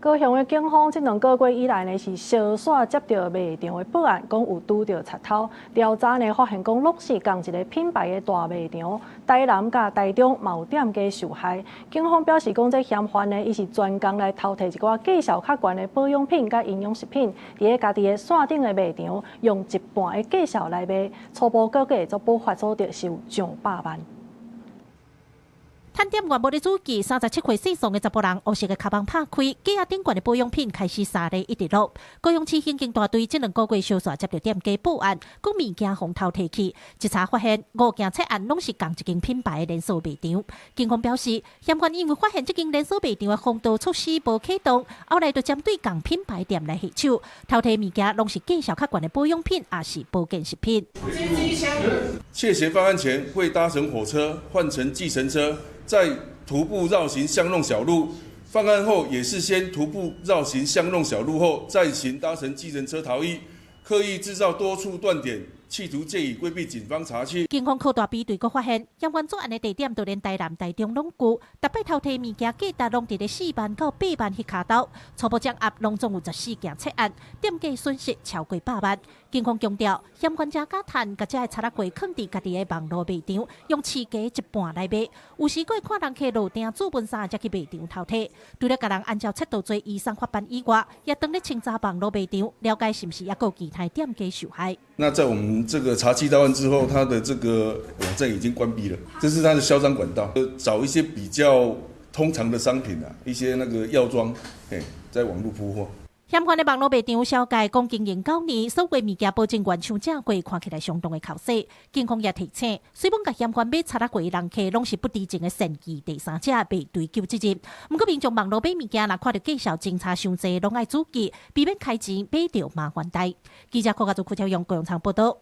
高雄的警方这2个月以来呢，是小耍接到卖场的报案，讲有拄到贼偷。调查呢发现讲，拢是同一个品牌的大卖场，台南甲台中嘛有店家受害。警方表示讲，这嫌犯呢，伊是专工来偷摕一寡价小较悬的保养品甲营养食品，伫咧家己的线顶的卖场用一半的价小来卖，初步估计则补发所得是有上百万。 探店员无咧注意，37岁以上的查甫人，黑色的卡邦拍开，架顶悬的保养品开始撒咧一直落。高雄市刑警大队这2个月小耍接到店家报案，讲物件互偷摕去，一查发现5件窃案拢是同一间品牌的连锁卖场。警方表示，嫌犯因为发现这间连锁卖场的防盗措施无启动，后来就针对同品牌店来下手，偷摕物件拢是价小较悬的保养品，也是保健食品。窃嫌犯案前会搭乘火车，换乘计程车。 再徒步绕行巷弄小路，犯案后也是先徒步绕行巷弄小路后，再行搭乘计程车逃逸，刻意制造多处断点，企图借以规避警方查缉。警方扩大比对，阁发现嫌犯作案的地点就连台南、台中拢有，特别偷摕物件价值拢伫咧4万到8万迄卡兜，初步掌握拢总有14件窃案，店家损失超过100万。警方强调，嫌犯加假趁甲这查拉柜放伫家己的网络卖场，用市价一半来卖。有时过看人客路订主本衫，才去卖场偷摕。除了甲人按照尺度做移送法办以外，也当咧清查网络卖场，了解是不是也有其他店家受害。那在我们这个查缉到案之后，他的这个网站已经关闭了，这是他的销赃管道。找一些比较通常的商品啊，一些那个药妆，在网络铺货。 嫌犯的网络卖场小界共经营9年，所有物件保证原厂正规，看起来相当的靠实。警方也提醒，虽然甲嫌犯买查拉柜的人客拢是不知情的善意第三者，被追究责任。不过，民众网络买物件，若看到介绍侦查伤济，拢爱注意，避免开钱买到麻烦代。记者柯家做邱超阳高雄场报道。